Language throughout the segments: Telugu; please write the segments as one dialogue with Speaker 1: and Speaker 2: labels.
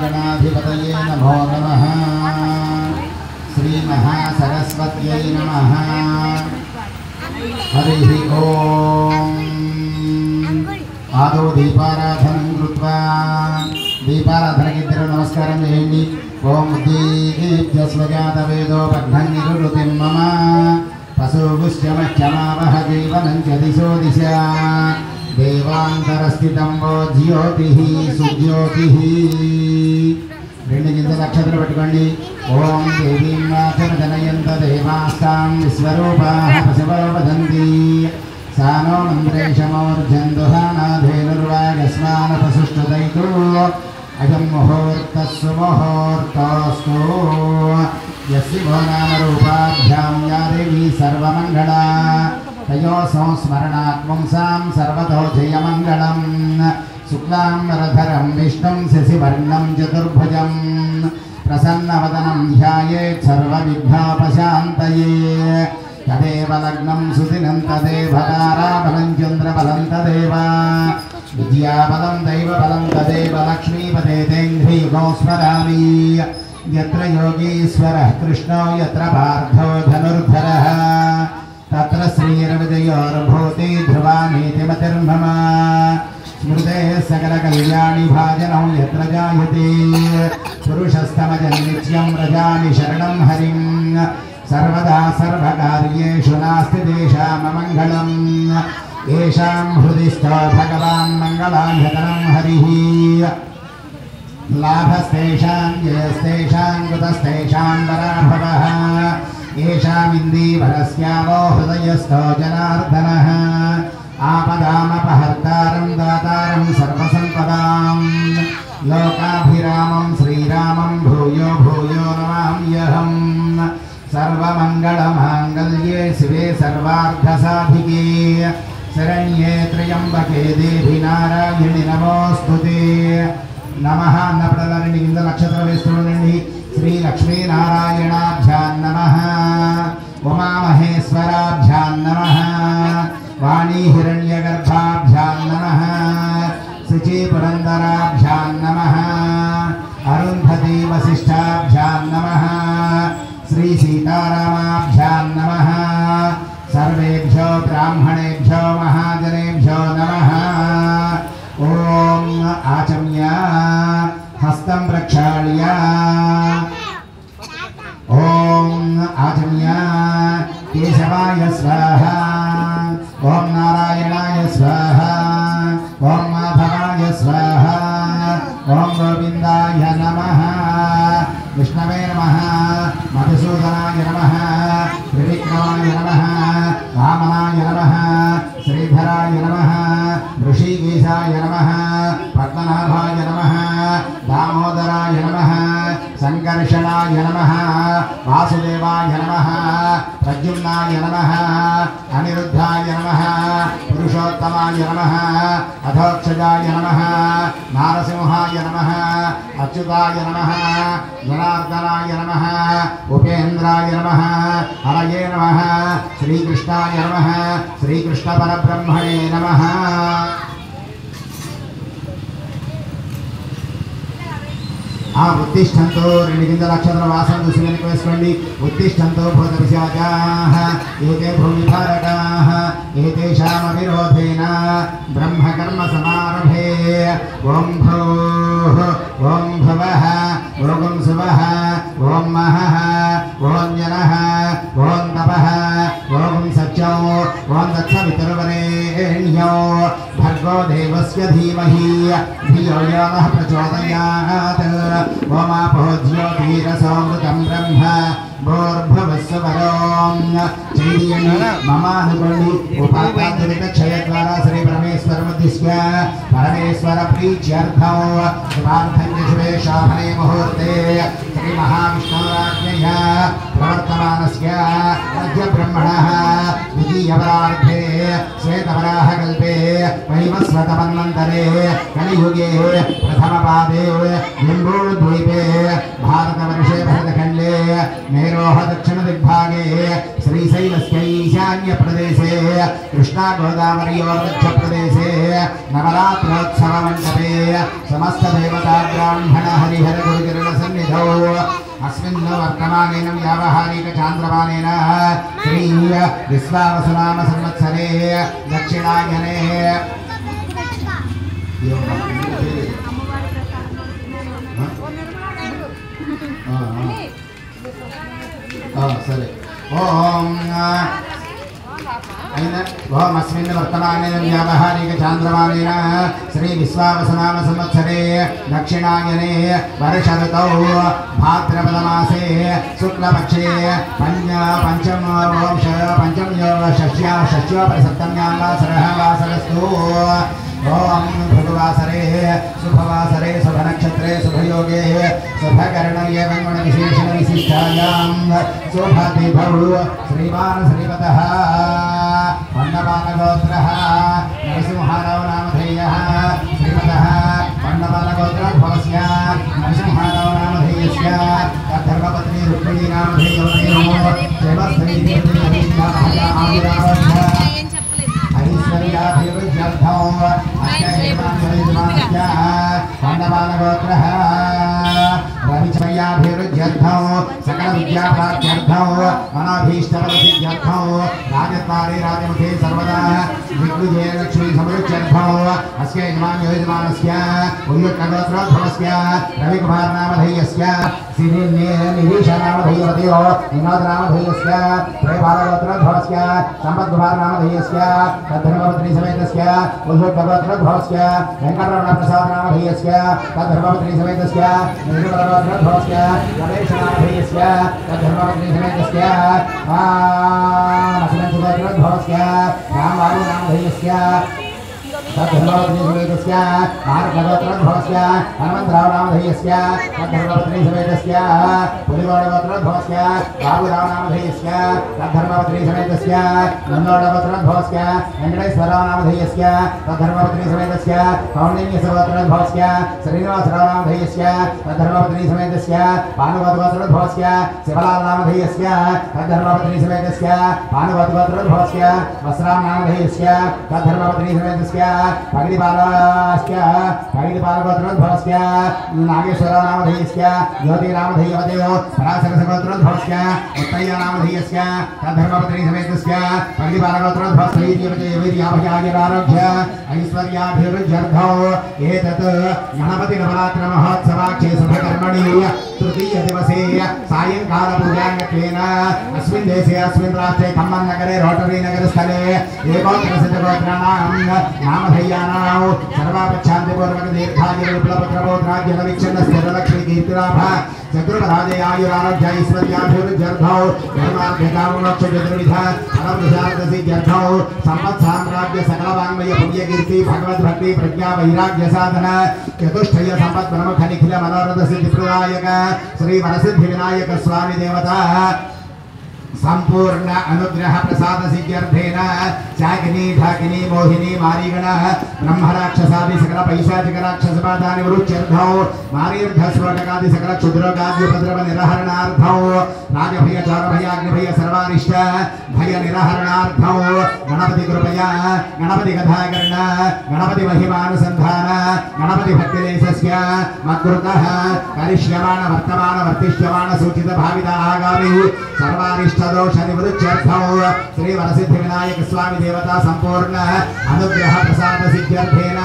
Speaker 1: गणाधिपतये नमो नमः। श्री महासरस्वत्यै नमः। हरिः ओम। आदौ दीपाराधनं कृत्वा दीपाराधनकिद्दरु नमस्कारं चेयंడి। ओम दीप्य स्वजातवेदो पठ्नन्निरुतिं मम पशुगुश्चमक्षमावह जीवनं च दिशो दिशा देवान्तरस्थितं वो ज्योतिः सुज्योतिः। రెండు గింజల అక్షతలు పెట్టుకోండి। ఓం దేవీం వాచన జనయంత దేవాస్తాం విశ్వరూపాః పశవో వదంతి సానో మంత్రేశమోర్జందుహానాధేనుర్వాగస్మాన పశుష్టుదైతు అయం ముహూర్తః సుముహూర్తోస్తు యస్య భో నామ రూపాభ్యాం యా దేవీ సర్వమంగళా తయో సంస్మరణాత్ పుంసాం సర్వతో జయమంగళం। शुक्लां वरधरं विष्णुं शशिवर्णं चतुर्भुजं प्रसन्नवदनं ध्यायेत् सर्वविघ्नोपशान्तये। तदेव लग्नं सुदिनं तदेव ताराबलं चन्द्रबलं तदेव विद्याबलं दैवबलं तदेव लक्ष्मीपते तेऽङ्घ्रियुगो स्मरामि। यत्र योगीश्वरः कृष्णो यत्र पार्थो धनुर्धरः तत्र श्रीर्विजयोर्भूति ध्रुवा नीतिमतिर्मम। स्मृते सकल कल्याणि भाजनं यत्र जायते पुरुषस्तमजं नित्यं व्रजामि शरणं हरिं। सर्वदा सर्वकार्येषु नास्ति तेषाममङ्गलम्। येषां हृदि स्थितो भगवान् मङ्गलायतनं हरिः। लाभस्तेषां जयस्तेषां कुतस्तेषां पराभवः। येषामिन्दीवरस्यावो हृदयस्थो जनार्दनः। आपदामपहर्तारं दातारं सर्वसम्पदां लोकाभिरामं श्रीरामं भूयो भूयो नमाम्यहम्। सर्वमङ्गलमाङ्गल्ये शिवे सर्वार्थसाधिके शरण्ये त्र्यम्बके देवी नारायणि नमोऽस्तुते। नमः अन्नपडलानि కింద నక్షత్రం వేస్తుండండి। శ్రీ లక్ష్మీనారాయణాభ్యాం నమః। ఉమామహేశ్వరాభ్యాం నమః। वाणी हिरण्यगर्भाभ्यां नमः। शुचि पुरन्दराभ्यां नमः। अरुन्धती वसिष्ठाभ्यां नमः। श्री सीतारामाभ्यां नमः। सर्वेभ्यो ब्राह्मणेभ्यो महाजनेभ्यो नमः। ओम आचम्य हस्तं प्रक्षाल्य ओम आचम्य केशवाय स्वाहा। ओम नारायणाय स्वाहा। ओम माधवाय स्वाहा। ओम गोविंदाय नमः। विष्णवे नमः। मधुसूदनाय नमः। त्रिविक्रमाय नमः। वामनाय नमः। श्रीधराय नमः। ऋषिकेशाय नमः। पद्मनाभाय नमः। दामोदराय नमः। संकर्षणाय नमः। वासुदेवाय नमः। प्रद्युम्नाय नमः। अनिरुद्धाय नमः। पुरुषोत्तमाय नमः। अधोक्षजाय नमः। नारसिंहाय नमः। अच्युताय नमः। जनार्दनाय नमः। उपेन्द्राय नमः। हरये नमः। श्रीकृष्णाय नमः। श्रीकृष्णपरब्रह्मणे नमः। उत्तिष्ठन्तो రెండు గింజల అక్షర వాసన చూసి వెనక్కి వేసుకోండి। उत्तिष्ठन्तो भूतपिशाचाः एते भूमिभारकाः एतेषामविरोधेन ब्रह्मकर्म समारभे। ओं भूः ओं भुवः ओं सुवः ओं महः ओं जनः ओं तपः ओं सत्यौ ओं दक्षवितुर्वरेण्यो भर्गो देवस्य धीमहि धियो यो नः प्रचोदयात्। ओमापो ज्योतिरसोमृतं ब्रह्म भूर्भुवस्सुवरों ममानुगुणि उपात्तान्तरिक्षयद्वारा श्री परमेश्वरमुद्दिश्य परमेश्वर प्रीत्यर्थं शुभार्थं शिवे शोभने मुहूर्ते श्री महाविष्णुराज्ञया प्रवर्तमानस्य मध्यब्रह्मणः द्वितीयवरार्धे श्वेतवराहकल्पे वैवस्वतमन्वन्तरे कलियुगे प्रथमपादे जम्बूद्वीपे भारतवर्षे भरतखण्डे मेरोः दक्षिणदिग्भागे श्रीशैलस्य ईशान्यप्रदेशे कृष्णा गोदावर्योर्मध्यप्रदेशे नवरात्रोत्सवमण्डपे समस्त देवता ब्राह्मण हरिहर गुरुचरण सन्निधौ अस्मिन् वर्तमानेन व्यावहारिक चान्द्रमानेन श्री विश्वावसुनाम संवत्सरे दक्षिणायने सरे ओम अस्मिन् वर्तमानेन व्यावहारिक चान्द्रमानेन श्री विश्वावसुनाम संवत्सरे दक्षिणायने वर्ष ऋतौ भाद्रपदमासे शुक्लपक्षे पंचम्योपसप्तम्यां वासरस्तु ओम भृगुवासरे शुभवासरे शुभनक्षत्रे शुभयोगे शुभकर्ण एवं गुणविशेषण विशिष्टायां शुभतिथौ श्रीमान् श्रीपतः पण्डवानगोत्रः नरसिंहराव नामधेयः श्रीपतः पण्डवानगोत्रभवस्य नरसिंहराव नामधेयस्य धर्मपत्नी रुक्मिणी नामधेयवतयोः ऐश्वर्याभिवृद्ध्यर्थं पाण्डवानगोत्रः रविचर्याभिवृद्ध्यर्थं सकलविद्याप्राप्त्यर्थं मनोभीष्टफलसिद्ध्यर्थं राजद्वारे राजमुखे सर्वदा दिग्विजये लक्ष्मी समृद्ध्यर्थं अस्य यजमानस्य उल्लुकगोत्रोद्भवस्य रविकुमारनामधेयस्य निरीशनामधेयवतयो विनोदनामधेयस्य प्रेबालगोत्रोद्भवस्य सम्पद्कुमारनामधेयस्य तद्धर्मपत्नी समेतस्य उल्लुकगोत्रोद्भवस्य वेङ्कटरमणप्रसादनामधेयस्य तद्धर्मपत्नी समेतस्य निर्मलगोत्रोद्भवस्य गणेशनामधेयस्य तद्धर्मपत्नी समेतस्य गोत्रोद्भवस्य रामबाबुनामधेयस्य तद्धर्मपत्नी समेतस्य भारतगोत्रोद्भवस्य हनुमन्तरावनामधेयस्य तद्धर्मपत्नी समेतस्य पुलिगोडगोत्रोद्भवस्य बाबुरावनामधेयस्य तद्धर्मपत्नी समेतस्य नन्दोडगोत्रोद्भवस्य वेङ्कटेश्वररावनामधेयस्य तद्धर्मपत्नी समेतस्य कौण्डिन्यसगोत्रोद्भवस्य श्रीनिवासरावनामधेयस्य तद्धर्मपत्नी समेतस्य भानुगोत्रोद्भवस्य शिवलालनामधेयस्य तद्धर्मपत्नी समेतस्य भानुगोत्रोद्भवस्य वस्रामनामधेयस्य तद्धर्मपत्नी समेतस्य पगिडिपालगोत्रोद्भवस्य नागेश्वरनामधेयस्य ज्योतिरामधेयवतयो पराशरसगोत्रोद्भवस्य मुत्तय्यनामधेयस्य तद्धर्मपत्नी समेतस्य पगिडिपालगोत्रोद्भवस्य वीर्याभयागिरारोग्य ऐश्वर्याभिवृद्ध्यर्थौ एतत् गणपतिनवरात्रमहोत्सवाख्ये शुभकर्मणि तृतीयदिवसे सायंकालपूजाङ्गत्वेन अस्मिन् देशे अस्मिन् राष्ट्रे खम्मन् नगरे रोटरी नगरस्थले एकोत्तरशतगोत्राणां नामधेयानां सर्वापच्छान्तिपूर्वक दीर्घायुर्विप्लवप्रबोधराज्यलवीक्षणस्थिरलक्ष्मीकीर्तिलाभ चतुर्भराजयायुरारोग्य ऐश्वर्याभिवृद्ध्यर्थौ धर्मार्थकाममोक्षचतुर्विध फलप्रसादसिद्ध्यर्थौ सम्पत्साम्राज्य सकलवाङ्मय पुण्यकीर्ति भगवद्भक्ति प्रज्ञा वैराग्य साधन चतुष्टय सम्पत् प्रमुख निखिल मनोरथ सिद्धिप्रदायक श्री वरसिद्धिविनायक स्वामी देवता संपूर्ण अनुग्रह प्रसाद सिद्ध्यर्थेन चाकिनी ढाकिनी मोहिनी मारीगण ब्रह्मराक्षसादि सकल पैशाचिक राक्षसबाधानि वृक्षर्थौ मारीर्धस्फोटकादि सकल क्षुद्रोगाद्युपद्रव निरहरणार्थौ राजभय चौरभयाग्निभय सर्वारिष्ट भय निरहरणार्थौ गणपति कृपया गणपति कथाकर्ण गणपति महिमानुसंधान गणपति भक्तिदेशस्य मत्कृतः करिष्यमाण वर्तमान वर्तिष्यमाण सूचित भाविता आगामि सर्वारिष्ट दोष निवृत्त्यर्थौ श्री वरसिद्धिविनायक स्वामी देवता संपूर्ण अनुग्रह प्रसाद सिद्ध्यर्थेन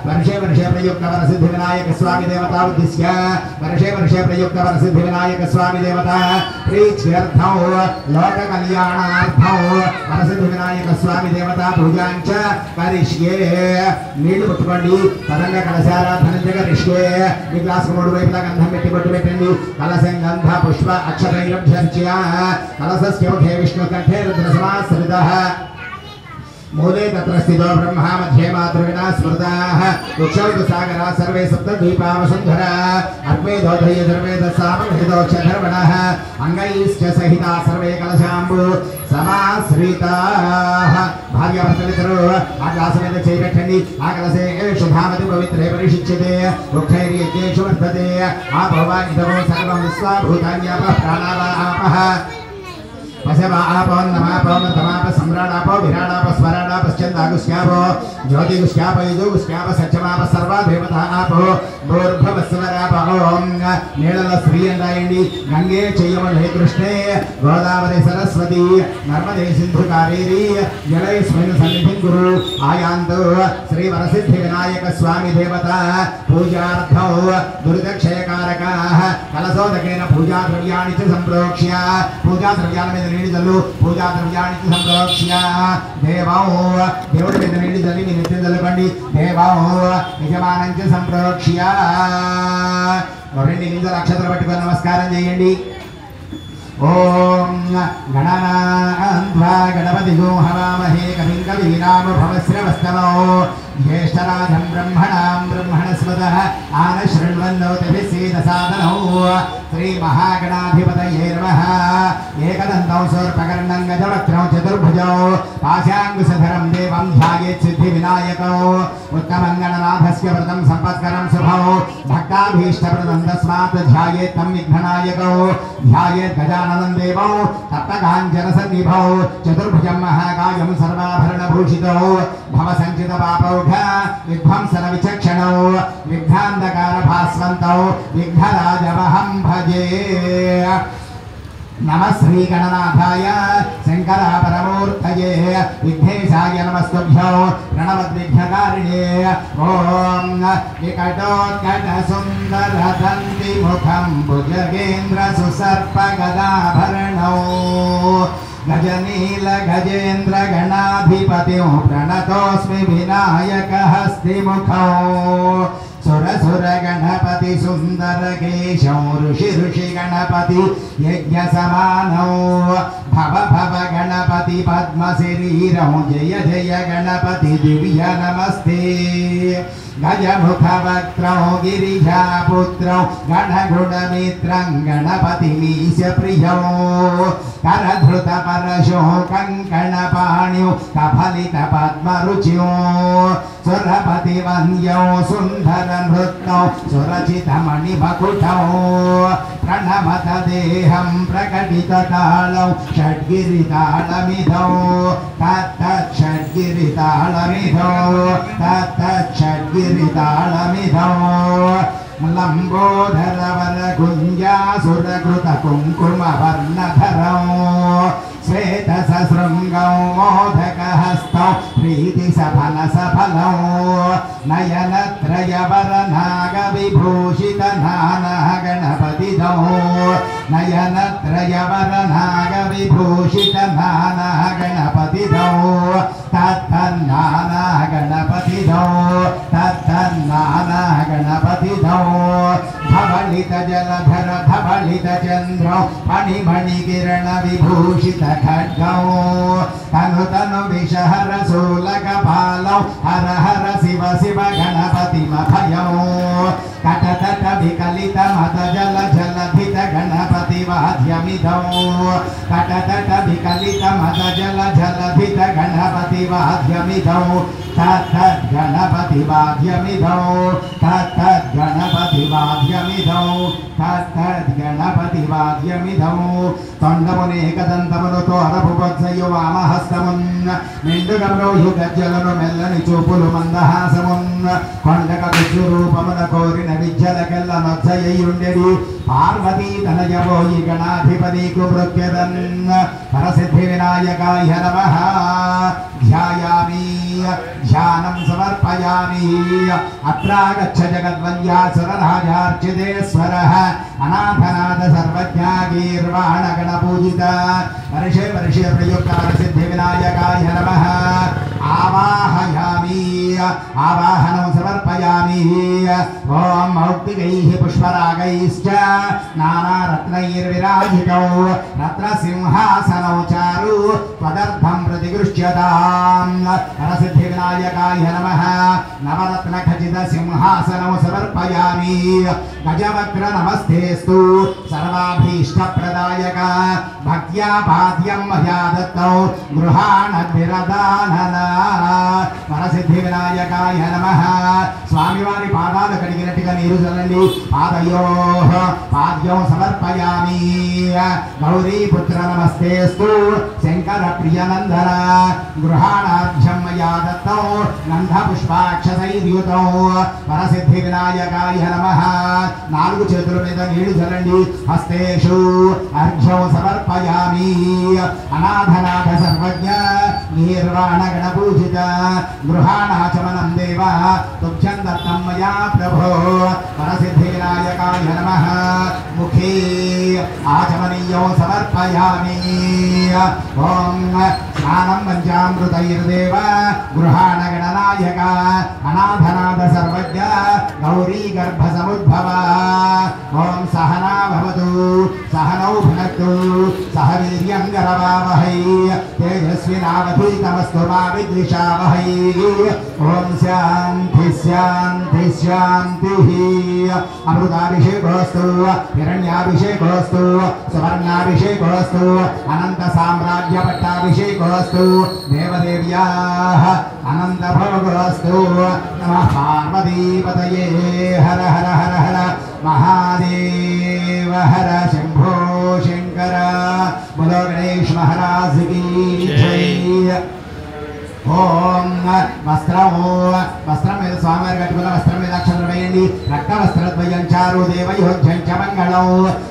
Speaker 1: वर्षे वर्षे प्रयुक्त वरसिद्धिविनायक स्वामी देवता उद्दिश्य वर्षे वर्षे प्रयुक्त वरसिद्धिविनायक स्वामी देवता प्रीत्यर्थौ लोक कल्याणार्थौ वरसिद्धिविनायक स्वामी देवता पूजांच करिष्ये नीళ్లు పుట్టుకోండి తదంగ కలశారాధన కరిష్యే మీ గ్లాస్ మూడు వైపులా గంధం పెట్టి బొట్టు పెట్టండి కలశం గంధ పుష్ప అక్షరైరభ్యర్చ్య कलशस्य मुखे विष्णुकण्ठे रुद्रसमाश्रितः मूले तत्र स्थितो ब्रह्मा मध्ये मातृविना स्मृताः वृक्षौतसागरा सर्वे सप्तद्वीपा वसुन्धरा अर्पेदोधय सर्वेदसामहितोक्षधर्मणः अङ्गैश्च सहिता सर्वे कलशाम्बु समाश्रिताः भार्याभर्तलितरो आकाशमेध चैकठ्यनि आकलसे शुभामति पवित्रे परिशिच्यते वृक्षैर्यज्ञेषु वर्तते आभवा इदवो सर्वं विश्वाभूतान्यापः प्राणावापः पशवापो नमापो नमाप सम्राडापो विराडापो स्वराडापो स्कन्दागुस्क्यापो ज्योतिगुस्क्यापो युजुगुस्क्यापो सत्यमाप सर्वा देवतापो भूर्भुवस्वरापो ओम नीलल श्री अंडायंडी गंगे चयमले कृष्णे गोदावरी सरस्वती नर्मदे सिंधु कावेरी जलेस्मिन् सन्निधिं गुरु आयान्तु श्री वरसिद्धि विनायक स्वामी देवता पूजार्थौ दुर्दक्षयकारकाः कलशोदकेन पूजा द्रव्याणि च संप्रोक्ष्य पूजा द्रव्याणि మీద నీడి జల్లు పూజా ద్రవ్యాణి च संप्रोक्ष्य देवौ దేవుడి మీద నీడి జల్లి మీ నెత్తి జల్లుకోండి देवौ యజమానం च संप्रोक्ष्य రెండు నిమిషాలు అక్షతలు పట్టుకొని నమస్కారం చేయండి ओम गणनान्वा गणपतिगो हवामहे कविं कवीनामुपमश्रवस्तमो ज्येष्ठराजं ब्रह्मणां ब्रह्मणस्पतः आनशृण्वन्नोतिभिस्सीदसादनौ श्रीमहागणाधिपतये नमः एकदन्तौ सर्पकर्णं गजवक्त्रौ चतुर्भुजौ पाशाङ्कुशधरं देवं ध्यायेत् सिद्धिविनायकौ उत्तमं गणनाथस्य व्रतं सम्पत्करं शुभौ भक्ताभीष्टप्रदं तस्मात् ध्यायेत् तं विघ्ननायकौ ध्यायेत् गजाननं देवौ तप्तकाञ्चनसन्निभौ चतुर्भुजं महाकायं सर्वाभरणभूषितौ भवसञ्चितपापौघ विध्वंसन विचक्षणौ विघ्नान्धकारभास्वन्तौ विघ्नराजमहं भजे नमः श्री गणनाथाय शंकरापरमूर्तये विघ्नेशाय नमस्तुभ्यो प्रणवद्विघ्नकारिणे ओम विकटोत्कटसुन्दरदन्तिमुखं भुजगेन्द्रसुसर्पगदाभरणौ गजनील गजेन्द्र गणाधिपतिं प्रणतोऽस्मि विनायकहस्तिमुखौ सुर सुर गणपति सुंदर केशौ ऋषि ऋषि गणपति यज्ञ समानौ भव भव गणपति पद्म शरीरौ जय जय गणपति दिव्य नमस्ते गजमुख वक्त्रौ गिरिजापुत्रौ गणगुणमित्रं गणपतिमीश प्रियौ करधृत परशो कंकणपाणिौ कफलित पद्मरुचिौ सुरपति वन्द्यौ सुंदर नृत्यौ सुरचित मणिमकुटौ प्रणमत देहं प्रकटित तालौ षड्गिरितालमिधौ तत्तत् षड्गिरितालमिधौ तत्तत् षड्गिरितालमिधौ लंबोदर वर कुंजासुरकृत कुंकुम वर्णधरौ श्वेत सशृंगौ मोदक हस्तौ प्रीति सफल सफलौ नयनत्रय वर नाग विभूषित नाना गणपतिदौ नयनत्रय वर नाग विभूषित नाना गणपतिदौ तत्तन्नाना गणपतिदौ तत्तन्नाना गणपतिदौ धवलित जलधर धवलित चंद्रौ मणिमणि किरण विभूषित खड्गौ तनु तनु विषहर शूलक पालौ हर हर शिव शिव गणपतिमभयौ कट तट विकलित मद जल जलधित गणपति वाद्यमिधौ कट तट विकलित मद जल जलधित गणपति वाद्यमिधौ तत्तत् गणपति वाद्यमिधौ तत्तत् गणपति वाद्यमिधौ तत्तत् गणपति वाद्यमिधौ तण्डमुने एकदन्तमुनुतो अरभुवत्सयो वामहस्तमुन् निंडुगम्रो युगज्जलनु మెల్లని చూపులు మందహాసమున్ కొండక విశ్వరూపమున కోరిన విద్యలకెల్ల నొచ్చయ్యుండెడి పార్వతీ తనయవోయి గణాధిపతికు మృత్యదన్ పరసిద్ధి వినాయకాయ నమః ధ్యాయామి ధ్యానం సమర్పయామి అత్రాగచ్చ జగద్వంద్యాసురరాజార్చితేశ్వరః అనాథనాథ సర్వజ్ఞాగీర్వాణ గణపూజిత వర్షే వర్షే ప్రయుక్త పరసిద్ధి వినాయకాయ నమః आवाहयामि आवाहनं समर्पयामि ओम मौक्तिकैः पुष्परागैश्च नानारत्नैर्विराजितौ रत्नसिंहासनौ चारु त्वदर्थं प्रतिगृह्यताम् परसिद्धिविनायकाय नमः नवरत्नखचितसिंहासनौ समर्पयामि गजवक्र नमस्तेस्तु सर्वाभीष्टप्रदायक भक्त्या पाद्यं मया दत्तौ गृहाणद्विरदानना परसिद्धि विनायकाय नमः స్వామివారి పాదాలు కడిగినట్టుగా నీరు చల్లండి పాదయోః పాద్యం సమర్పయామి గౌరీ పుత్ర నమస్తేస్తు శంకర ప్రియనందన గృహాణార్ఘ్యం మయా దత్తం గంధ పుష్పాక్షతైర్యుతం వరసిద్ధి వినాయకాయ నమః 4 చేతుల మీద నీళ్లు చల్లండి హస్తేషు అర్ఘ్యం సమర్పయామి అనాథనాథ సర్వజ్ఞ నిర్వాణ గణపూజిత గృహాణాచమనం దేవ తుభ్యం దత్తం మయా ప్రభో వరసిద్ధి వినాయకాయ నమః ముఖే ఆచమనీయం సమర్పయామి ఓం స్నానం పంచామృతైర్దేవ గృహాణ గణనాయక అనాథనాథ సర్వజ్ఞ గౌరీ గర్భ సముద్భవ ఓం సహనా భవతు సహనౌ భునక్తు సహ వీర్యం గరవావహై తేజస్వినావధీతమస్తు మా విద్విషావహై ఓం శాంతి శాంతి శాంతి అమృతాభిషేకోస్తు హిరణ్యాభిషేకోస్తు సువర్ణాభిషేకోస్తు అనంత సామ్రాజ్య పట్టాభిషేకోస్తు దేవదేవ్యాః అనంత భోగోస్తు నమః పార్వతీపతయే హర హర హర హర మహాదేవ హర శంభో శంకర బోలో గణేష్ మహారాజ్ కీ జై ఓం వస్త్రం మీద స్వామివారి కట్టుకున్న వస్త్రం మీద అక్షరం వేయండి రక్త వస్త్రద్వయం చారు దేవయోధ్యం చ మంగళం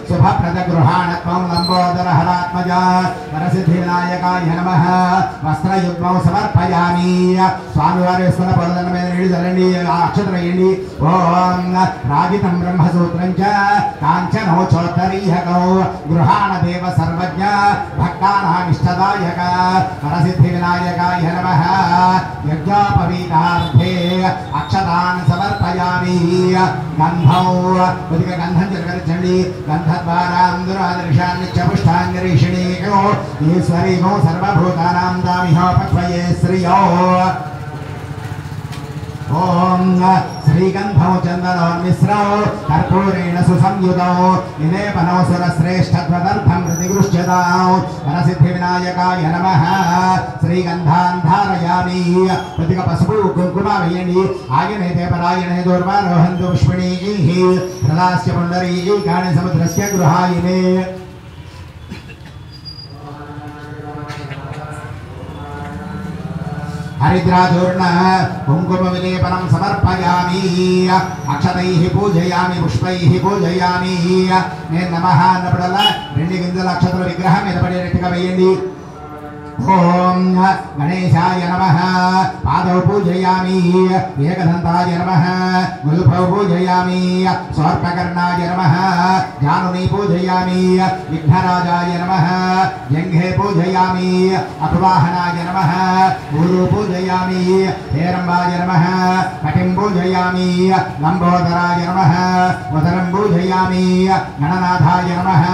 Speaker 1: శుభప్రద గృహాణత్వం లంబోదర హరాత్మజ వరసిద్ధి వినాయకాయ నమః వస్త్రయుగ్మం సమర్పయామి స్వామివారి వేసుకున్న పొలదండ మీద నీళ్లు చల్లండి అక్షరం వేయండి ఓం రాజితం బ్రహ్మసూత్రం చ కాంచనో చోత్తరీయకం గృహాణ దేవ సర్వజ్ఞ భక్తానామిష్టదాయక వరసిద్ధి వినాయకాయ నమః యజ్ఞోపవీతార్థే అక్షతాన్ సమర్పయామి గంధం కొద్దిగా గంధం చిలకరించండి గంధద్వారాందురాదర్శాన్ని చపుష్టాంగరీషిణీయో ఈశ్వరీగో సర్వభూతానాం దామిహోపక్వయే శ్రియో ఓం శ్రీగంధౌ చందనోన్మిశ్రౌ కర్పూరేణ సుసంయుతౌ నిలేపనౌ సురశ్రేష్ఠత్వదర్థం ప్రతిగృహ్యతాం వరసిద్ధి వినాయకాయ నమః శ్రీగంధాన్ ధారయామి కొద్దిగా పసుపు కుంకుమ వేయండి ఆయనేతే పరాయణే దూర్వారోహంతు పుష్పిణీః ప్రదాస్య పుండరీకాణి సముద్రస్య గృహాయినే హరిద్రాచూర్ణ కుంకుమ విలేపనం సమర్పయామి అక్షతైః పూజయామి పుష్పైః పూజయామి నేను నమః అన్నప్పుడల్లా 2 గింజల అక్షతల విగ్రహం మీద పడేటట్టుగా వేయండి ఓం గణేశాయ నమః పాదౌ పూజయామి ఏకదంతాయ నమః గుల్ఫౌ పూజయామి సోర్పకర్ణాయ నమః జానుని పూజయామి విఘ్నరాజాయ నమః జంఘే పూజయామి అపవాహనాయ నమః ఊరు పూజయామి హేరంబాయ నమః కటిం పూజయామి లంబోదరాయ నమః ఉదరం పూజయామి గణనాథాయ నమః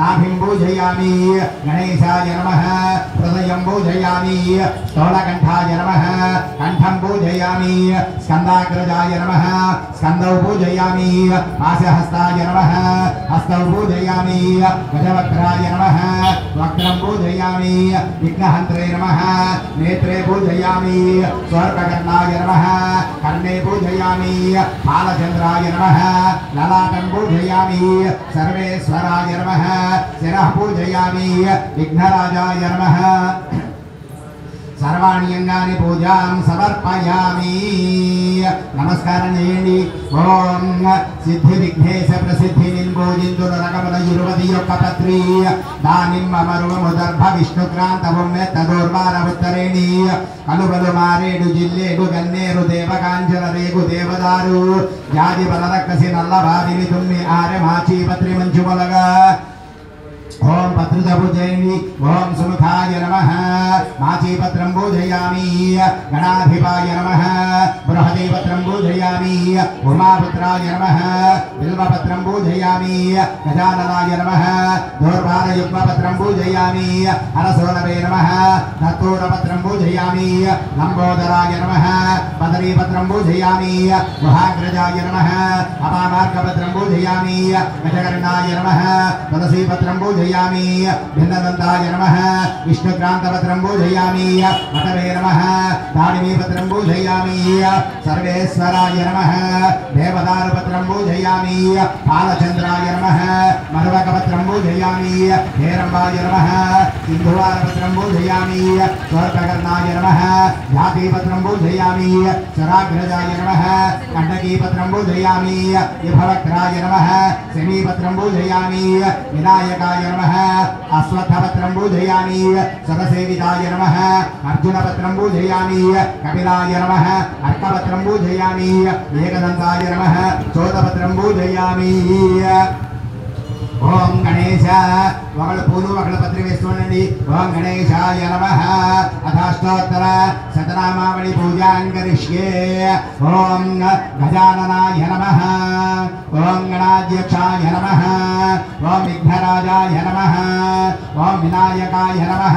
Speaker 1: నాభిం పూజయామి గణేశాయ నమః హృదయం పూజయామి స్థూలకంఠాయ నమః కంఠం పూజయామి స్కందాగ్రజాయ నమః స్కందౌ పూజయామి పాశహస్తాయ నమః హస్తౌ పూజయామి గజవక్రాయ నమః వక్రం పూజయామి విఘ్నహంత్రే నమః నేత్రే పూజయామి స్వర్గకర్ణాయ నమః కర్ణే పూజయామి బాలచంద్రాయ నమః లలాటం పూజయామి సర్వేశ్వరాయ నమః శిరః పూజయామి విఘ్నరాజాయ నమః సర్వాణి అంగాని పూజాం సమర్పయామి నమస్కారం చేయండి ఓం సిద్ధి విఘ్నేశ ప్రసిద్ధి నింబోజిందుల రకముల 21 పత్రి దానిమ్మ మరువము దర్భ విష్ణుక్రాంతము మెత్తదోర్వార ఉత్తరేణి కలుబలు మారేడు జిల్లేడు గన్నేరు దేవకాంచల రేగు దేవదారు జాజి బలరక్కసి నల్లబాదిని తుమ్మి ఆరె మాచి పత్రి మంచు మొలగా ఓం పత్రిక పూజయండి ఓం సుముఖాయ నమః మాచీపత్రం పూజయామి గణాధిపాయ నమః బృహదీపత్రం పూజయామి ఉమాపుత్రాయ నమః బిల్వపత్రం పూజయామి గజాననాయ నమః దూర్వారయుగ్మపత్రం పూజయామి హరసోనవే నమః దత్తూరపత్రం పూజయామి లంబోదరాయ నమః పదరీపత్రం పూజయామి గుహాగ్రజాయ నమః అపామార్గపత్రం పూజయామి గజకర్ణాయ నమః తులసీపత్రం పూజయామి భిన్నదంతాయ నమః విష్ణుక్రాంతపత్రం పూజయామి మఠవే నమః దాడిమీపత్రం పూజయామి సర్వేశ్వర ఈశ్వరాయ నమః దేవదారుపత్రం పూజయామి బాలచంద్రాయ నమః మరువకపత్రం పూజయామి హేరంబాయ నమః సింధువారపత్రం పూజయామి స్వర్గకర్ణాయ నమః జాతిపత్రం పూజయామి శరాగ్రజాయ నమః కంటకీపత్రం పూజయామి విభవక్రాయ నమః శమీపత్రం పూజయామి వినాయకాయ నమః అశ్వత్థపత్రం పూజయామి సరసేవితాయ నమః అర్జునపత్రం పూజయామి కపిలాయ నమః అర్కపత్రం పూజయామి ఏకదంతాయ నమః చోదపత్రం పూజయామి ఓం గణేశ ఒకళ్ళు పూలు ఒకళ్ళు పత్రి వేస్తుండండి ఓం గణేశాయ నమః అథాష్టోత్తర శతనామావళి పూజాన్ కరిష్యే ఓం గజాననాయ నమః ఓం గణాధ్యక్షాయ నమః ఓం విఘ్నరాజాయ నమః ఓం వినాయకాయ నమః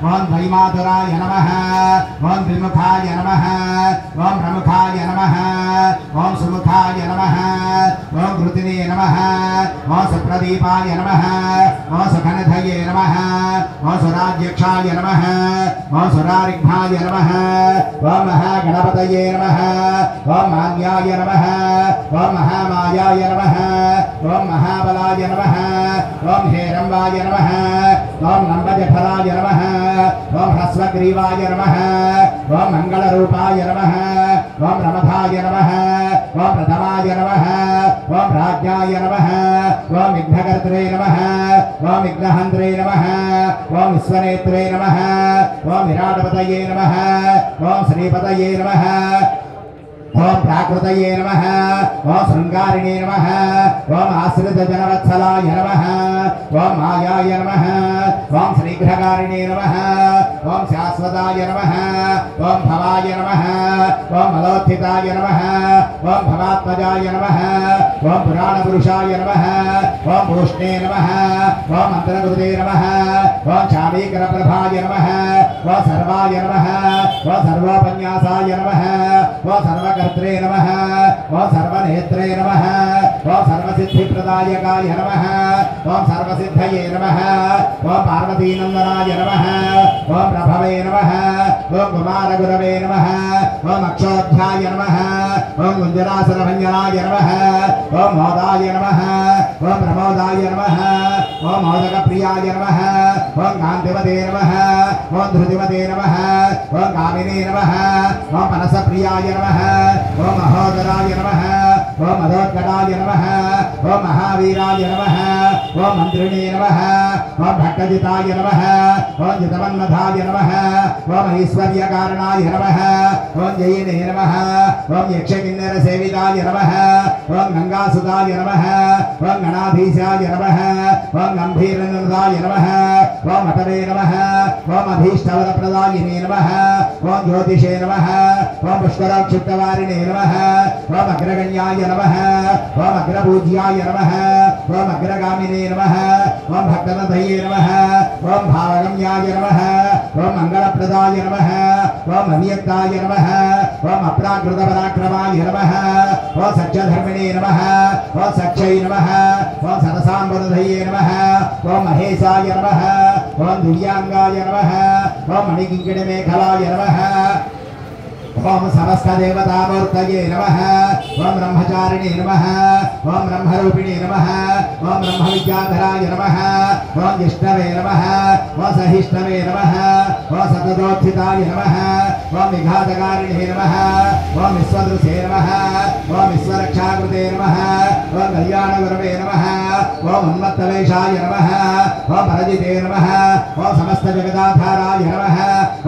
Speaker 1: ఓం ద్వైమాతురాయ నమః ఓం త్రిముఖాయ నమః ఓం ప్రముఖాయ నమః ఓం సుముఖాయ నమః ఓం ఘృతినే నమః ఓం సుప్రదీపాయ నమః ఓం సుఖనధయే నమః ఓం సురాధ్యక్షాయ నమః ఓం సురారిఘ్నాయ నమః ఓం మహాగణపతయే నమః ఓం మాన్యాయ నమః ఓం మహామాయాయ నమః ఓం మహాబలాయ నమః ఓం హేరంబాయ నమః ఓం నంబజఠరాయ నమః ఓం హ్రస్వగ్రీవాయ నమః ఓం మంగళరూపాయ నమః ఓం రమధాయ నమః ఓం ప్రథమాయ నమః ఓం రాజ్యాయ నమః ఓం విఘ్నకర్త్రే నమః ఓం విఘ్నహంత్రే నమః ఓం విశ్వనేత్రే నమః ఓం విరాటపతయే నమః ఓం శ్రీపతయే నమః ఓం ప్రాకృతయే నమః ఓం శృంగారిణే నమః ఓం ఆశ్రిత జనవత్సలాయ నమః ఓం మాయాయ నమః ఓం శ్రీగ్రహకారిణే నమః ఓం శాశ్వతాయ నమః ఓం భవాయ నమః ఓం మలోత్థితాయ నమః ఓం భవాత్మజాయ నమః ఓం పురాణపురుషాయ నమః ఓం భూష్ణే నమః ఓం మంత్రకృతే నమః ఓం చామీకరప్రభాయ నమః ఓం సర్వాయ నమః ఓం సర్వోపన్యాసాయ నమః ఓం సర్వకర్త్రే నమః ఓం సర్వనేత్రే నమః ఓం సర్వసిద్ధిప్రదాయకాయ నమః ఓం సర్వసిద్ధయే నమః ఓం పార్వతీనందనాయ నమః ఓం ప్రభవే నమః ఓం కుమారగురవే నమః ఓం అక్షోధ్యాయ నమః ఓం గుంజరాసనభంజనాయ నమః ఓం మోదాయ నమః ఓం ప్రమోదాయ నమః ఓం మోదకప్రియాయ నమః ఓం కాంతిమతే నమః ఓం ధృతిమతే నమః ఓం కామినే నమః ఓం మనసప్రియాయ నమః ఓం మహోదరాయ నమః ఓం మధోత్కటాయ నమః ఓం మహావీరాయ నమః ఓం మంత్రిణే నమః ఓం భక్తజితాయ నమః ఓం జితమన్మధాయ నమః ఓం ఐశ్వర్యకారణాయ నమః ఓం జయినే నమః ఓం యక్షకిన్నర సేవితాయ నమః ఓం గంగాసుతాయ నమః ఓం గణాధీశాయ నమః ఓం గంభీరనదాయ నమః ఓం అటవే నమః ఓం అభీష్టవరప్రదాయినే నమః ఓం జ్యోతిషే నమః ఓం పుష్కరాక్షిప్తవారిణే నమః ఓం అగ్రగణ్యాయ నమః ఓం అగ్రపూజ్యాయ నమః ఓం అగ్రగామినే నమః ఓం భక్తనదయే నమః ఓం భావగమ్యాయ నమః ఓం మంగళప్రదాయ నమః ఓం అనియత్తాయ నమః ఓం అప్రాకృతపరాక్రమాయ నమః ఓం సత్యధర్మిణే నమః ఓం సక్షై నమః ఓం సరసాంబరధయే నమః ఓం మహేశాయ నమః ఓం దివ్యాంగాయ నమః ఓం మణికింకిణమేఖలాయ నమః ఓం సమస్తదేవతామూర్తయే నమః ఓం బ్రహ్మచారిణే నమః ఓం బ్రహ్మరూపిణే నమః ఓం బ్రహ్మవిద్యాధరాయ నమః ఓం జిష్ణవే నమః ఓం సహిష్ణవే నమః ఓం సతతోత్థితాయ నమః ఓం విఘాతకారిణే నమః ఓం విశ్వదృశే నమః ఓం విశ్వరక్షాకృతే నమః ఓం కళ్యాణగురవే నమః ఓం ఉన్మత్తవేషాయ నమః ఓం పరజితే నమః ఓం సమస్తజగదాధారాయ నమః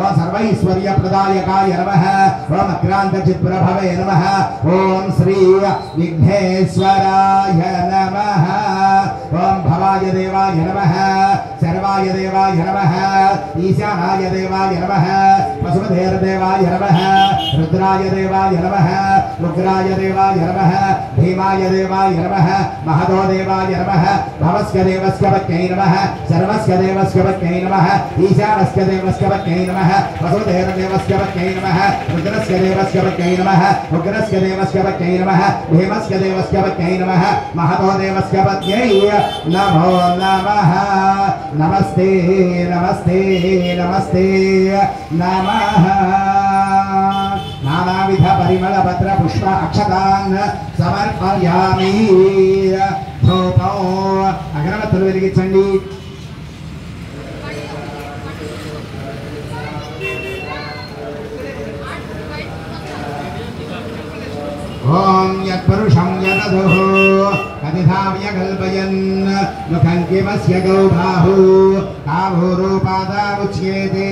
Speaker 1: ఓం సర్వైశ్వర్యప్రదాయకాయ నమః ఓం అక్రాంతచిత్ప్రభవే నమః ఓం శ్రీ విఘ్నేశ్వరాయ నమః ఓం భవాయ దేవాయ నమః సర్వాయ దేవాయ నమః ఈశానాయ దేవాయ నమః పశుపతేర్దేవాయ నమః రుద్రాయ దేవాయ నమః ఉగ్రాయ దేవాయ నమః భీమాయ దేవాయ నమః మహదో దేవాయ నమః భవస్య దేవస్య పత్న్యై నమః సర్వస్య దేవస్య పత్న్యై నమః ఈశానస్య దేవస్య పత్న్యై నమః పశుపతేర్దేవస్య పత్న్యై నమః రుద్రస్య దేవస్య పత్న్యై నమః ఉగ్రస్య దేవస్య పత్న్యై నమః భీమస్య దేవస్య పత్న్యై నమః మహదో దేవస్య పత్న్యై నమో నమః నమస్తే నమస్తే నమస్తే నమః नानाविध परिमल भद्र पुष्प अक्षतान् समर्पयामि धूपो अगरबत्తులు వెలిగించండి ओम यत्पुरुषं यदधुः कथिधाव्य कल्पयन् मुखं किमस्य गौबाहु काभूरूपादावुच्येते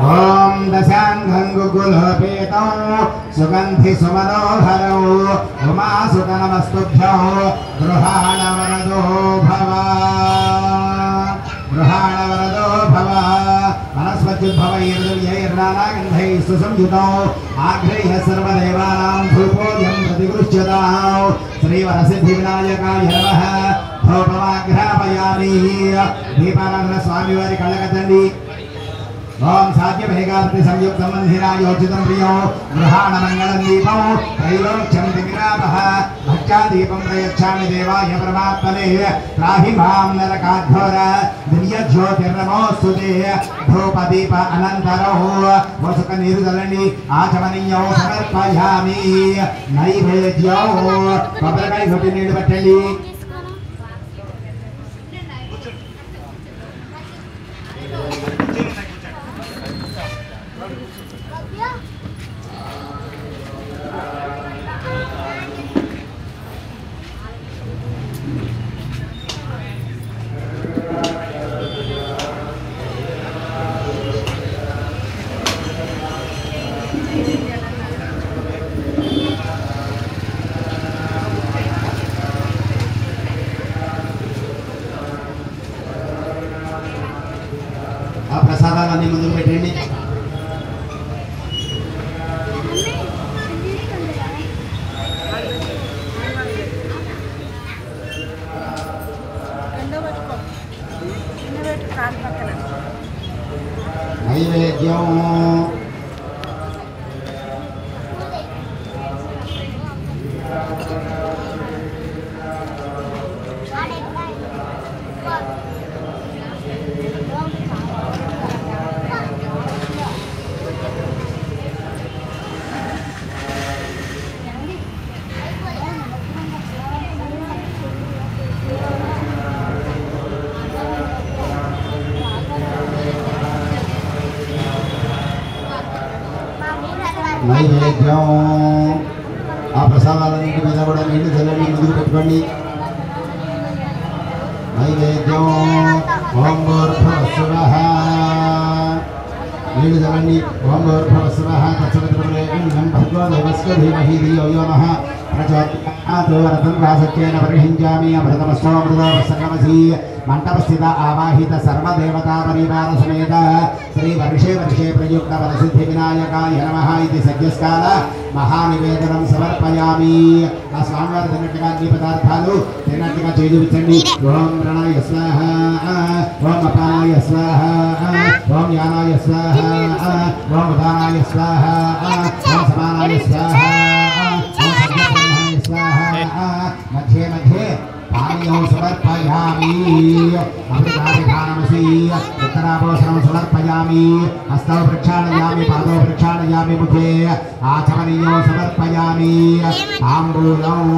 Speaker 1: ओम दशांगुकुलपेतौ सुगंधि सुमनोहरौ उमासुतनमस्तुभ्यो गृहाणवरदो भव वनस्पत्युद्भवैर्नानागन्धैः सुसंयुतौ आघ्रेय सर्वदेवानां धूपोऽयं प्रतिगृह्यतां श्रीवरसिद्धिविनायकाय नमः धूपमाघ्रापयामि दीपानंद स्वामी वारि कळकतंडी ओम साध्य भेगार्ति संयुक्त मंदिरा योजितं प्रियो गृहाण मंगलं दीपं त्रैलोक्यं दिग्रापः भक्त्या दीपं प्रयच्छामि देवाय परमात्मने त्राहि मां नरकाघोर दिव्य ज्योतिर्नमोस्तुते धूप दीप अनन्तरो वसुक निर्जलनि आचमनीयो समर्पयामि नैवेद्यो కొబ్బరికాయ కొట్టి నీళ్లు పట్టండి ప్రసాదాలన్నీ ముందుకు పెట్టండి నైవేద్యం నైవేద్యం ఆ ప్రసాదాలన్నింటి మీద కూడా నీళ్లు చల్లండి ముందుకు పెట్టుకోండి నైవేద్యం ఓం భూర్భువస్సువః నీళ్లు చల్లండి ఓం భూర్భువస్సువః తత్సవితుర్వరేణ్యం భర్గో దేవస్య ధీమహి ధియో యో నః ప్రచోదయాత్ రతం వాసత్యేన పరిహించామి అమృతమస్తోమృతోపసంగమసి మంటపస్థిత ఆవాహిత సర్వదేవతా పరివార సమేత శ్రీ వర్షే వర్షే ప్రయుక్త వరసిద్ధి వినాయకాయ నమః ఇది సద్యస్కాల మహానివేదనం సమర్పయామి ఆ స్వామివారు తిన్నట్టుగా అన్ని పదార్థాలు తిన్నట్టుగా చేయించండి ఓం ప్రణాయ స్వాహ ఓం అపానాయ స్వాహ ఓం యానాయ స్వాహ ఓం ఉదానాయ స్వాహ ఓం సమానాయ స్వాహ ఓం సర్వబ్రహ్మణాయ స్వాహ మధ్యే మధ్యే పానీయం సమర్పయామి అమృతాభిధానమసి ఉత్తరాభోషణం సమర్పయామి హస్తౌ ప్రక్షాళయామి పాదౌ ప్రక్షాళయామి ముఖే ఆచమనీయం సమర్పయామి తాంబూలం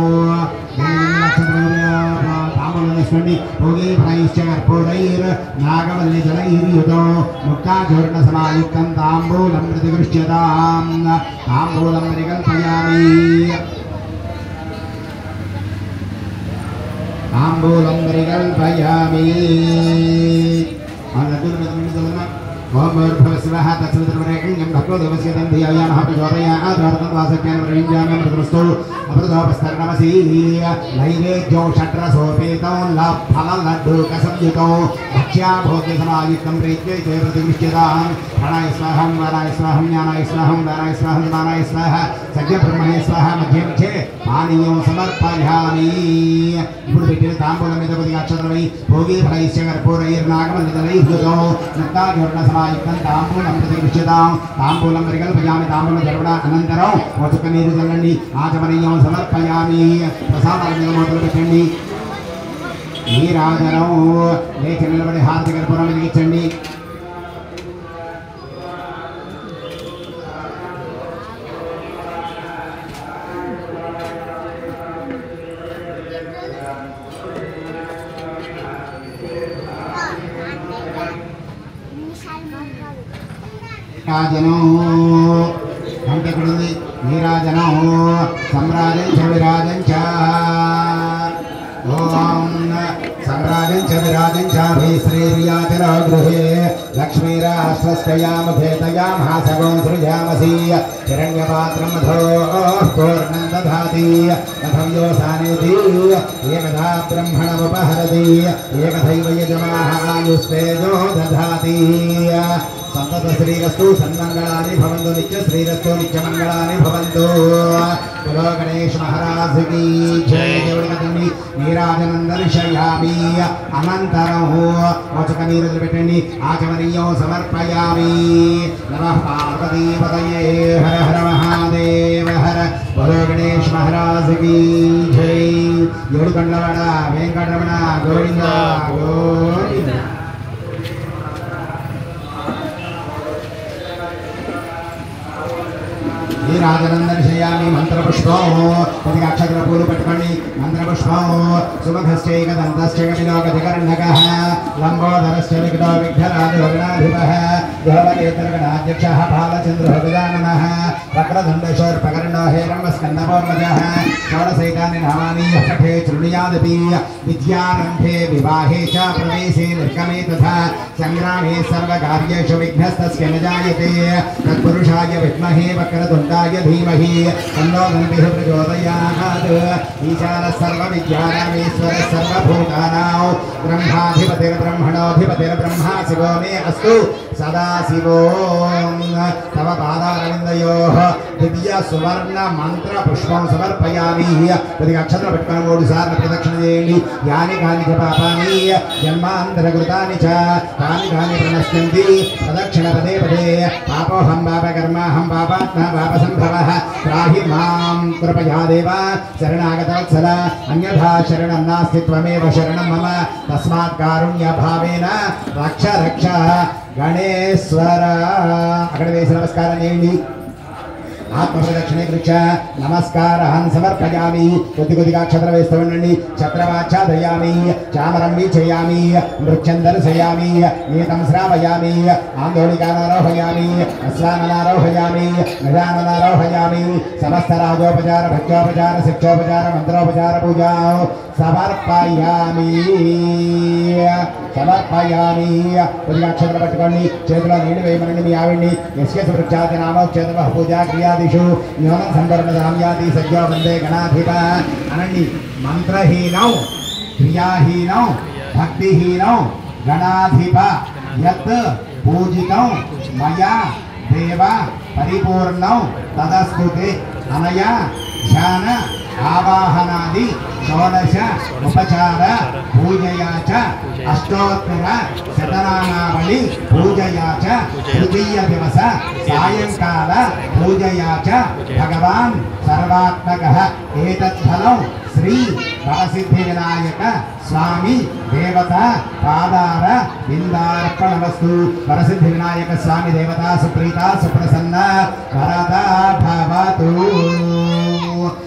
Speaker 1: తాంబూలస్వండి భోగీఫలైశ్చ కర్పూరైర్ నాగవల్లి జలైర్యుతో ముక్తాచూర్ణ సమాయుక్తం తాంబూలం ప్రతిగృహ్యతాం తాంబూలం పరికల్పయామి तांबूलं परिकल्पयामि ओम भूर्भुवस्वः तत्सवितुर्वरेण्यं भर्गो देवस्य धियो यो नः प्रचोदयात् वर्तन्वासक्येन वरेण्यं मृतमस्तु अमृतोपस्तरणमसि नैवेद्यो षट्रसोपेतो फललड्डुकसंयुतो भक्ष्याभोग्यसमायुक्तं प्रीत्यै च प्रतिगृह्यतां प्राणाय स्वाहा वाराय स्वाहा ज्ञानाय स्वाहा दानाय स्वाहा समानाय स्वाहा सज्जब्रह्मणे स्वाहा मध्ये मध्ये पानीयो समर्पयामि ఇప్పుడు పెట్టిన తాంబూలం మీద కొద్దిగా అక్షతమై భోగి ఫలైశ్చ కర్పూరైర్నాగమండితైర్యుతో నక్తాజూర్ణ సమాయుక్తం తాంబూలం ప్రతిగృహ్యతాం తాంబూలం పరికల్పయామి తాంబూలం జరపడ అనంతరం ఒక్క నీరు చల్లండి ఆచమనీయం సమర్పయామి ప్రసాదాల మీద మొదలు పెట్టండి నీరాజనం లేచి నిలబడి హారతి కర్పూరం వెలిగించండి రాజనం అంటే ఇక్కడ ఉంది నీరాజనం సమ్రాజం చ విరాజం చ ఓం సమ్రాజం చ విరాజం చ శ్రీర్యాచర గృహే లక్ష్మీరాష్ట్రస్కయామభేతయామహాసగం సృజామసి హిరణ్యపాత్రం మధో పూర్ణం దధాతి కథంయోసానేతి ఏకదా బ్రహ్మణముపహరతి ఏకథైవ యజమానాయుస్తేజో దధాతి సంతత శ్రీరస్తు సన్మంగళాని భవంతు నిత్య శ్రీరస్తు నిత్యమంగళాని భవంతు బలో గణేష్ మహారాజ్ కీ జై దేవుడికి తండ్రి నీరాజనం దర్శయామి అనంతరం మోచక నీరు పెట్టండి ఆచమనీయం సమర్పయామి నమః పార్వతీపతయే హర హర మహాదేవ హర బలో గణేష్ మహారాజ్ కీ జై ఏడుకొండలవాడ వెంకటరమణ గోవింద గోవింద నీరాజనం దర్శయామి మంత్రపుష్పం కొద్దిగా అక్షర పూలు పట్టుకోండి మంత్రపుష్పం సుమధశ్చైకదంతశ్చ విలోకధికర్ణకః లంబోదరశ్చ విఘ్నో విఘ్నరాజోగణాధిపః దేవకేతరగణాధ్యక్షः బాలచంద్రో గజాననः వక్రదండశోర్పకర్ణో హేరంబస్కందపూర్వజः షోడశైతాని నామాని పఠే శృణుయాదపి విద్యారంభే వివాహే చ ప్రవేశే నిర్గమే తథా సంగ్రామే సర్వకార్యేషు విఘ్నస్తస్య న జాయతే తత్పురుషాయ విద్మహే వక్రతుండాయ धीमहि तन्नो गणपतिः प्रचोदयात् ईशानः सर्वविद्यानामीश्वरः सर्वभूतानां ब्रह्माधिपतिर्ब्रह्मणोऽधिपतिर्ब्रह्मा शिवो मे अस्तु सदा शिवो तव पादारविन्दयोः दिव्य सुवर्ण मंत्र पुष्पं समर्पयामि కొద్దిగా అక్షతలు పెట్టుకొని 3 సార్లు ప్రదక్షిణ చేయండి యాని కాని చ పాపాని జన్మాంతరకృతాని చ కాని కాని ప్రణశ్యంతి ప్రదక్షిణ పదే పదే పాపోహం పాప కర్మాహం పాపాత్మా పాప సంభవః త్రాహి మాం కృపయా దేవ శరణాగతవత్సల అన్యథా శరణం నాస్తి త్వమేవ శరణం మమ తస్మాత్ కారుణ్య భావేన రక్ష రక్ష గణేశ్వర అక్కడ వేసి నమస్కారం చేయండి ఆత్మప్రదక్షిణే కృచ నమస్కారాన్ సమర్పయామి కొద్దిగా క్షత్ర వేస్తూ ఉండండి ఛత్రవాచ్ఛాదయామి చామరం వీచయామి నృత్యం దర్శయామి గీతం శ్రావయామి ఆందోళికానారోహయామి అశ్వాననారోహయామి గజాననారోహయామి సమస్త రాజోపచార భక్తోపచార శిక్షోపచార మంత్రోపచార పూజా సమర్పయామి సమర్పయామి కొద్దిగా క్షత్ర పట్టుకోండి చేతిలో నీళ్లు వేయమనండి మీ ఆవిడ్ని యస్య వృక్షాది నామోచ్చేత పూజా క్రియాదిషు న్యూనం సందర్భదామ్యాది సజ్జో వందే గణాధిప అనండి మంత్రహీనం క్రియాహీనం భక్తిహీనం గణాధిప యత్ పూజితం మయా దేవ పరిపూర్ణం తదస్తుతే అనయా ధ్యాన ఆవాహనాది షోడశ ఉపచార పూజయా చ అష్టోత్తర శతనామావళి పూజయా చ తృతీయ దివస సాయంకాల పూజయా చ భగవాన్ సర్వాత్మకః ఏతత్ఫలం శ్రీ వరసిద్ధి వినాయక స్వామి దేవత పాదార బిందార్పణమస్తు వరసిద్ధి వినాయక స్వామి దేవత సుప్రీత సుప్రసన్న వరద భవతు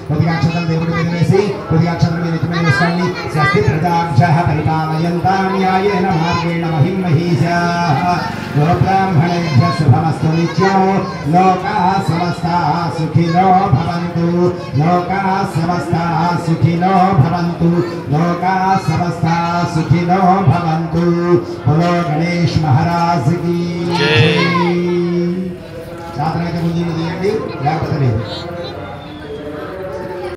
Speaker 1: కొద్దిగా అక్షతలు దేవుడి మీద వేసి కొద్దిగా అక్షతల మీద ఎత్తి మీద వేసుకోండి స్వస్తి ప్రజాభ్యః పరిపాలయంతాం న్యాయేన మార్గేణ మహిం మహీషాః గోబ్రాహ్మణేభ్యః శుభమస్తు నిత్యం లోకాః సమస్తాః సుఖినో భవంతు లోకాః సమస్తాః సుఖినో భవంతు లోకాః సమస్తాః సుఖినో భవంతు బలో గణేష్ మహారాజ్ కీ జై। లేకపోతే లేదు.